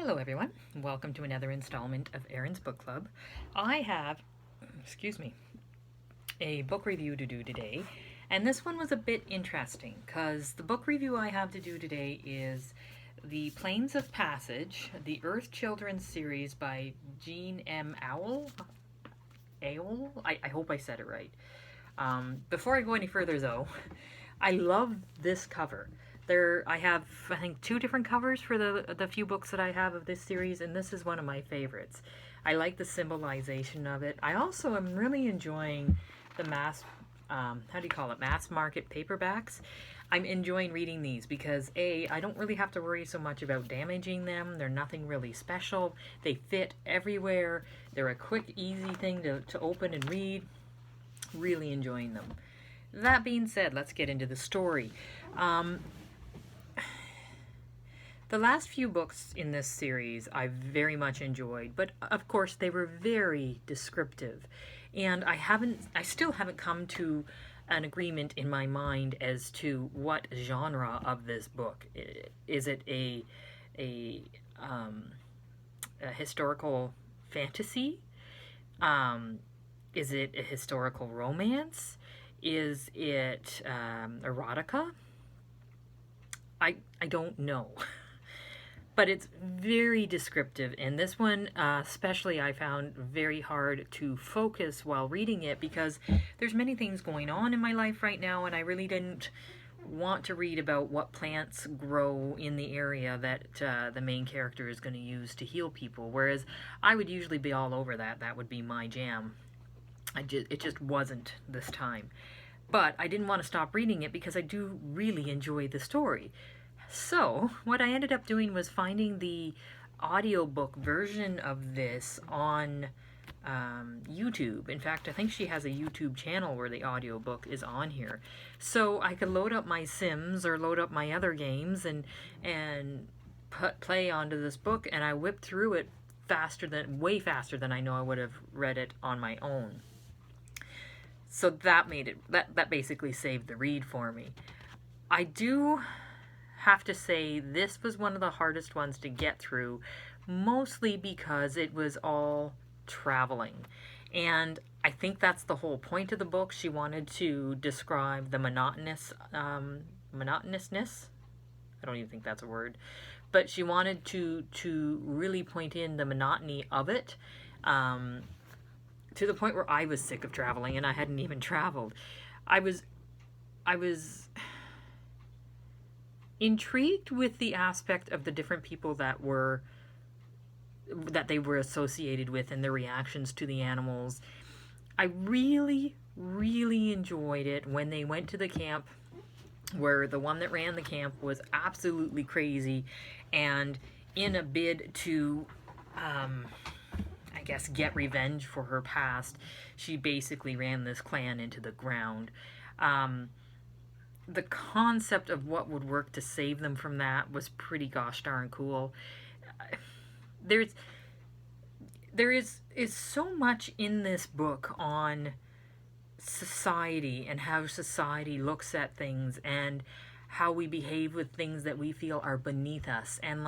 Hello everyone, welcome to another installment of Erin's Book Club. I have, a book review to do today, and this one was a bit interesting because the book review I have to do today is The Plains of Passage, the Earth Children series by Jean M Auel. I hope I said it right. Before I go any further though, I love this cover. I have, I think, two different covers for the few books that I have of this series, and this is one of my favorites. I like the symbolization of it. I also am really enjoying the mass market paperbacks. I'm enjoying reading these because I don't really have to worry so much about damaging them. They're nothing really special. They fit everywhere. They're a quick, easy thing to open and read. Really enjoying them. That being said, let's get into the story. The last few books in this series I very much enjoyed, but of course they were very descriptive. And I still haven't come to an agreement in my mind as to what genre of this book. Is it a historical fantasy? Is it a historical romance? Is it erotica? I don't know. But it's very descriptive, and this one especially I found very hard to focus while reading it because there's many things going on in my life right now, and I really didn't want to read about what plants grow in the area that the main character is going to use to heal people, whereas I would usually be all over that. That would be my jam. It just wasn't this time. But I didn't want to stop reading it because I do really enjoy the story. So, what I ended up doing was finding the audiobook version of this on YouTube. In fact, I think she has a YouTube channel where the audiobook is on here. So I could load up my Sims or load up my other games and play onto this book, and I whipped through it way faster than I know I would have read it on my own. So that basically saved the read for me. I do have to say this was one of the hardest ones to get through, mostly because it was all traveling. And I think that's the whole point of the book. She wanted to describe the monotonousness. I don't even think that's a word. But she wanted to really point in the monotony of it, to the point where I was sick of traveling and I hadn't even traveled. I was intrigued with the aspect of the different people that they were associated with and their reactions to the animals. I really, really enjoyed it when they went to the camp where the one that ran the camp was absolutely crazy, and in a bid to get revenge for her past, she basically ran this clan into the ground. The concept of what would work to save them from that was pretty gosh darn cool. There is so much in this book on society and how society looks at things and how we behave with things that we feel are beneath us. And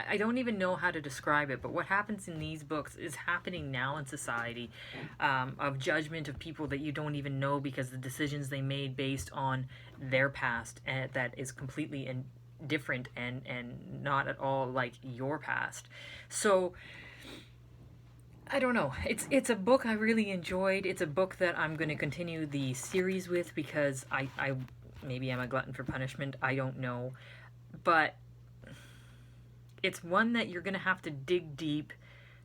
I don't even know how to describe it, but what happens in these books is happening now in society, of judgment of people that you don't even know because the decisions they made based on their past that is completely different and not at all like your past. So I don't know. It's a book I really enjoyed. It's a book that I'm going to continue the series with because I maybe I'm a glutton for punishment. I don't know, but it's one that you're going to have to dig deep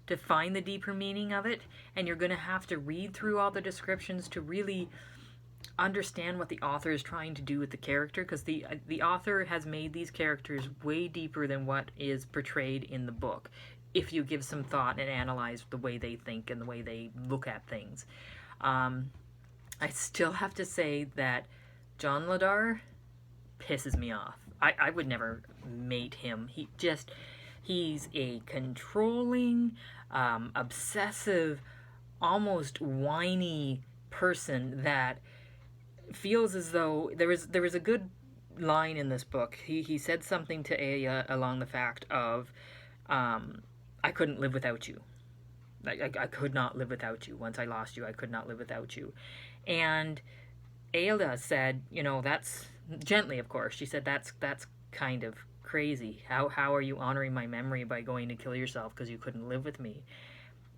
to find the deeper meaning of it, and you're going to have to read through all the descriptions to really understand what the author is trying to do with the character, because the author has made these characters way deeper than what is portrayed in the book if you give some thought and analyze the way they think and the way they look at things. I still have to say that John Ladar pisses me off. I would never mate him. He's a controlling, obsessive, almost whiny person that feels as though there was a good line in this book. He said something to Aya along the fact of, I couldn't live without you. I could not live without you. Once I lost you, I could not live without you. And Ayla said, that's gently, of course. She said, that's kind of crazy. How are you honoring my memory by going to kill yourself because you couldn't live with me?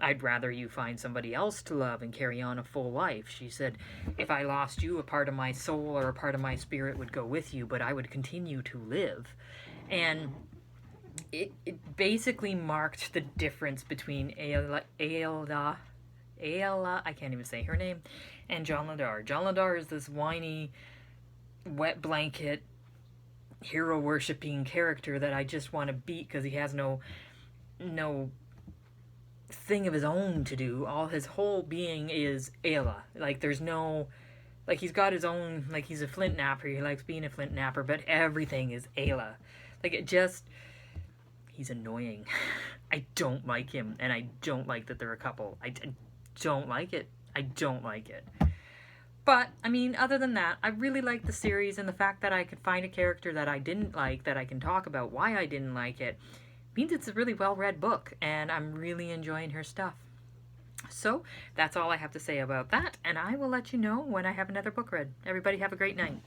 I'd rather you find somebody else to love and carry on a full life. She said, if I lost you, a part of my soul or a part of my spirit would go with you, but I would continue to live. And it basically marked the difference between Aelda, I can't even say her name, and John Ladar. John Ladar is this whiny, wet blanket, hero worshipping character that I just want to beat because he has no thing of his own to do. All his whole being is Ayla. Like there's no, like he's got his own, like he's a flint napper. He likes being a flint napper, but everything is Ayla. Like it just, he's annoying. I don't like him, and I don't like that they're a couple. I don't like it. I don't like it. But, I mean, other than that, I really like the series, and the fact that I could find a character that I didn't like, that I can talk about why I didn't like it, means it's a really well-read book, and I'm really enjoying her stuff. So, that's all I have to say about that, and I will let you know when I have another book read. Everybody have a great night.